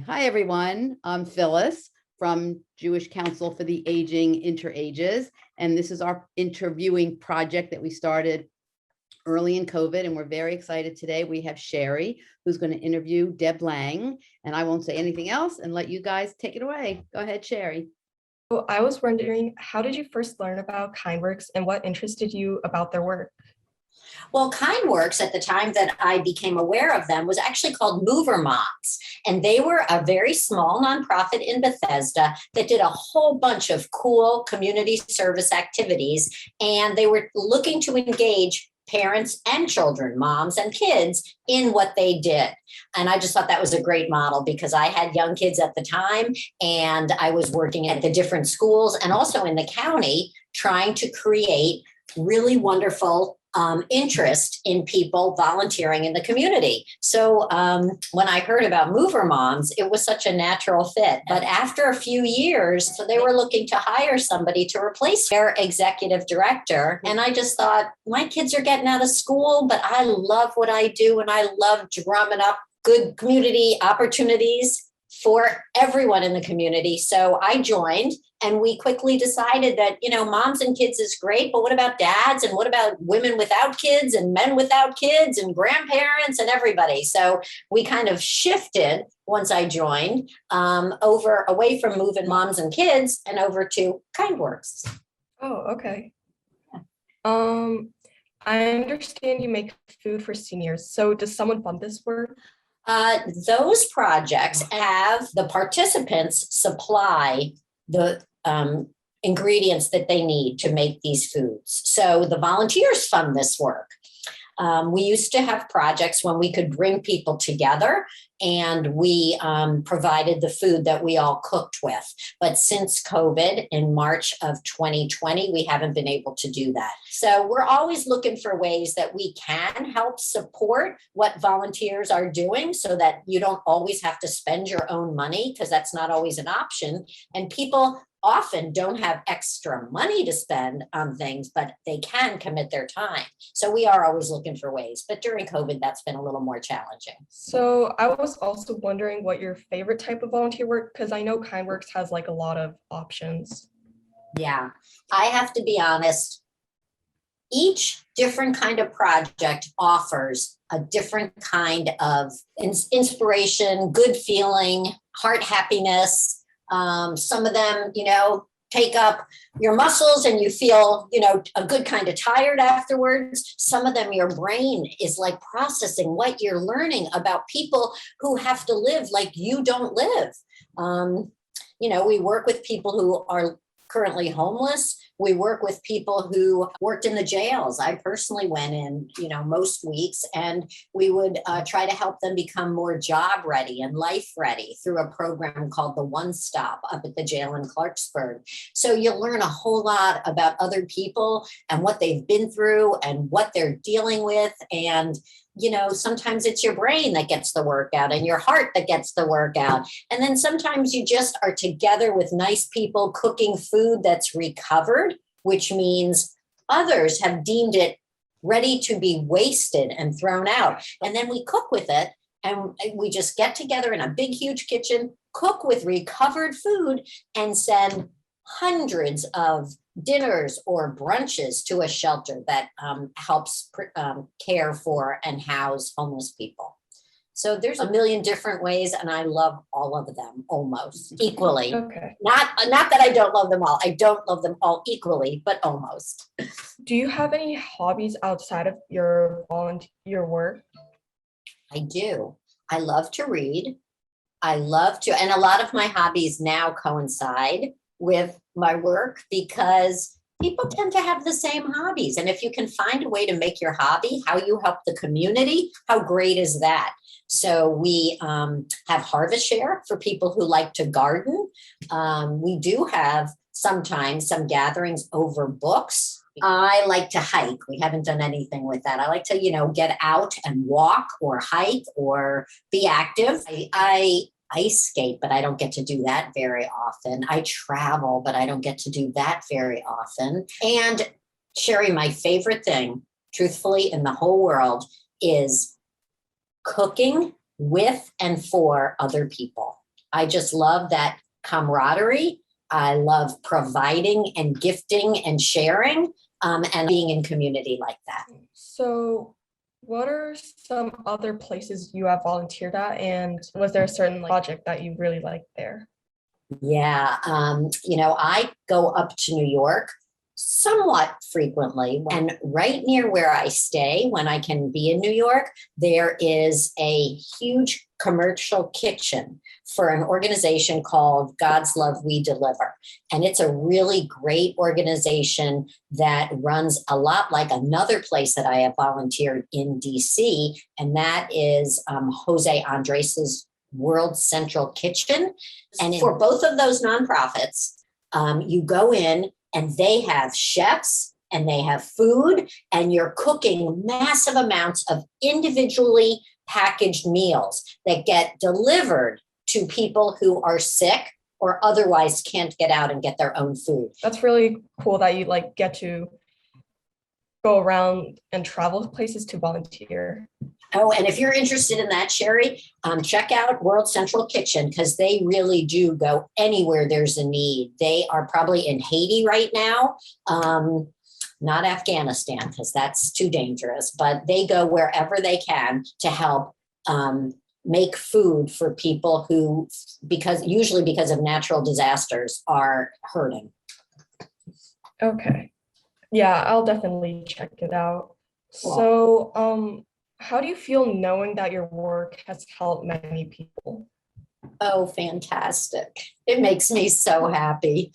Hi, everyone. I'm Phyllis from Jewish Council for the Aging Interages, and this is our interviewing project that we started early in COVID, and we're very excited today. We have Sherry, who's going to interview Deb Lang, and I won't say anything else and let you guys take it away. Go ahead, Sherry. So I was wondering, how did you first learn about KindWorks and what interested you about their work? Well, KindWorks at the time that I became aware of them was actually called Mover Moms. And they were a very small nonprofit in Bethesda that did a whole bunch of cool community service activities. And they were looking to engage parents and children, moms and kids, in what they did. And I just thought that was a great model because I had young kids at the time and I was working at the different schools and also in the county trying to create really wonderful interest in people volunteering in the community. So when I heard about Mover Moms, it was such a natural fit. But after a few years, so they were looking to hire somebody to replace their executive director. And I just thought, my kids are getting out of school, but I love what I do. And I love drumming up good community opportunities for everyone in the community. So I joined and we quickly decided that, moms and kids is great, but what about dads? And what about women without kids and men without kids and grandparents and everybody? So we kind of shifted once I joined away from moving moms and kids and over to KindWorks. Oh, okay. I understand you make food for seniors. So does someone fund this work? Those projects have the participants supply the ingredients that they need to make these foods. So the volunteers fund this work. We used to have projects when we could bring people together and we provided the food that we all cooked with. But since COVID in March of 2020, we haven't been able to do that. So we're always looking for ways that we can help support what volunteers are doing so that you don't always have to spend your own money because that's not always an option. And people often don't have extra money to spend on things, but they can commit their time. So we are always looking for ways. But during COVID, that's been a little more challenging. So I was also wondering what your favorite type of volunteer work, because I know KindWorks has like a lot of options. Yeah, I have to be honest. Each different kind of project offers a different kind of inspiration, good feeling, heart happiness. Some of them, take up your muscles and you feel, a good kind of tired afterwards. Some of them, your brain is like processing what you're learning about people who have to live like you don't live. We work with people who are currently homeless. We work with people who worked in the jails. I personally went in, most weeks, and we would try to help them become more job ready and life ready through a program called the One Stop up at the jail in Clarksburg. So you'll learn a whole lot about other people and what they've been through and what they're dealing with. And sometimes it's your brain that gets the work out and your heart that gets the work out. And then sometimes you just are together with nice people cooking food that's recovered, which means others have deemed it ready to be wasted and thrown out. And then we cook with it and we just get together in a big, huge kitchen, cook with recovered food and send hundreds of dinners or brunches to a shelter that helps care for and house homeless people. So there's a million different ways, and I love all of them almost equally. Okay. Not that I don't love them all. I don't love them all equally, but almost. Do you have any hobbies outside of your volunteer work? I do. I love to read. And a lot of my hobbies now coincide with my work because people tend to have the same hobbies. And if you can find a way to make your hobby how you help the community, how great is that? So we have Harvest Share for people who like to garden. We do have sometimes some gatherings over books. I like to hike. We haven't done anything with that. I like to, get out and walk or hike or be active. I ice skate, but I don't get to do that very often. I travel, but I don't get to do that very often. And Sherry, my favorite thing, truthfully, in the whole world is cooking with and for other people. I just love that camaraderie. I love providing and gifting and sharing, and being in community like that. So what are some other places you have volunteered at? And was there a certain project that you really liked there? Yeah, I go up to New York somewhat frequently, and right near where I stay, when I can be in New York, there is a huge commercial kitchen for an organization called God's Love We Deliver. And it's a really great organization that runs a lot like another place that I have volunteered in DC, and that is Jose Andres's World Central Kitchen. And for both of those nonprofits, you go in and they have chefs and they have food, and you're cooking massive amounts of individually packaged meals that get delivered to people who are sick or otherwise can't get out and get their own food. That's really cool that you like get to go around and travel places to volunteer. Oh, and if you're interested in that, Sherry, check out World Central Kitchen, because they really do go anywhere there's a need. They are probably in Haiti right now, not Afghanistan, because that's too dangerous, but they go wherever they can to help make food for people who, usually because of natural disasters, are hurting. Okay. Yeah, I'll definitely check it out. So, how do you feel knowing that your work has helped many people? Oh, fantastic. It makes me so happy.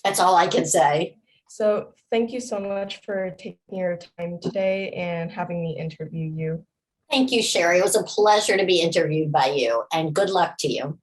That's all I can say. So thank you so much for taking your time today and having me interview you. Thank you, Sherry. It was a pleasure to be interviewed by you, and good luck to you.